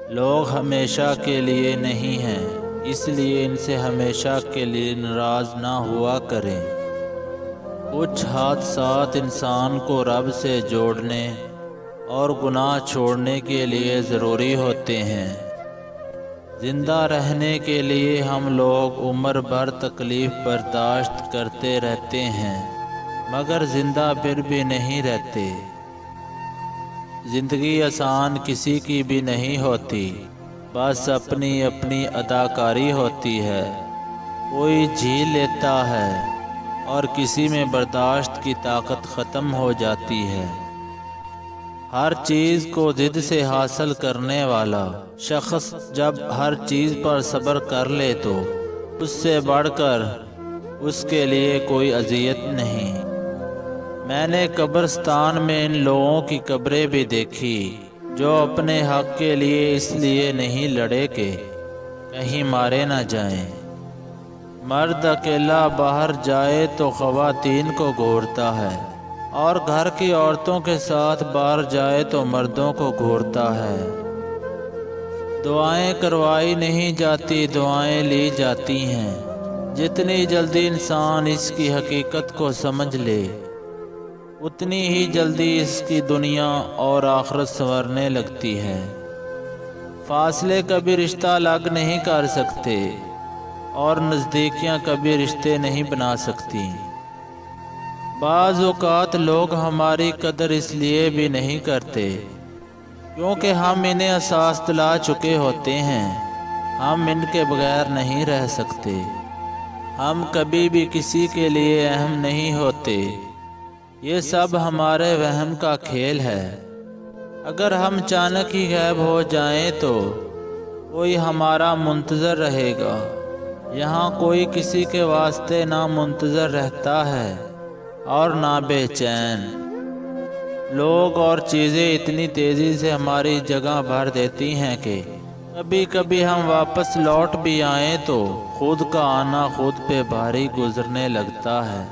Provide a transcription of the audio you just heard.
لوگ ہمیشہ کے لیے نہیں ہیں، اس لیے ان سے ہمیشہ کے لیے ناراض نہ ہوا کریں۔ کچھ حادثات انسان کو رب سے جوڑنے اور گناہ چھوڑنے کے لیے ضروری ہوتے ہیں۔ زندہ رہنے کے لیے ہم لوگ عمر بھر تکلیف برداشت کرتے رہتے ہیں، مگر زندہ پھر بھی نہیں رہتے۔ زندگی آسان کسی کی بھی نہیں ہوتی، بس اپنی اپنی اداکاری ہوتی ہے۔ کوئی جھیل لیتا ہے اور کسی میں برداشت کی طاقت ختم ہو جاتی ہے۔ ہر چیز کو ضد سے حاصل کرنے والا شخص جب ہر چیز پر صبر کر لے تو اس سے بڑھ کر اس کے لیے کوئی اذیت نہیں۔ میں نے قبرستان میں ان لوگوں کی قبریں بھی دیکھی جو اپنے حق کے لیے اس لیے نہیں لڑے کہ کہیں مارے نہ جائیں۔ مرد اکیلا باہر جائے تو خواتین کو گھورتا ہے، اور گھر کی عورتوں کے ساتھ باہر جائے تو مردوں کو گھورتا ہے۔ دعائیں کروائی نہیں جاتی، دعائیں لی جاتی ہیں۔ جتنی جلدی انسان اس کی حقیقت کو سمجھ لے، اتنی ہی جلدی اس کی دنیا اور آخرت سنورنے لگتی ہے۔ فاصلے کبھی رشتہ الگ نہیں کر سکتے، اور نزدیکیاں کبھی رشتے نہیں بنا سکتی۔ بعض اوقات لوگ ہماری قدر اس لیے بھی نہیں کرتے کیونکہ ہم انہیں احساس دلا چکے ہوتے ہیں۔ ہم ان کے بغیر نہیں رہ سکتے۔ ہم کبھی بھی کسی کے لیے اہم نہیں ہوتے۔ یہ سب ہمارے وہم کا کھیل ہے۔ اگر ہم اچانک ہی غائب ہو جائیں تو کوئی ہمارا منتظر رہے گا۔ یہاں کوئی کسی کے واسطے نہ منتظر رہتا ہے اور نہ بے چین۔ لوگ اور چیزیں اتنی تیزی سے ہماری جگہ بھر دیتی ہیں کہ کبھی کبھی ہم واپس لوٹ بھی آئیں تو خود کا آنا خود پہ بھاری گزرنے لگتا ہے۔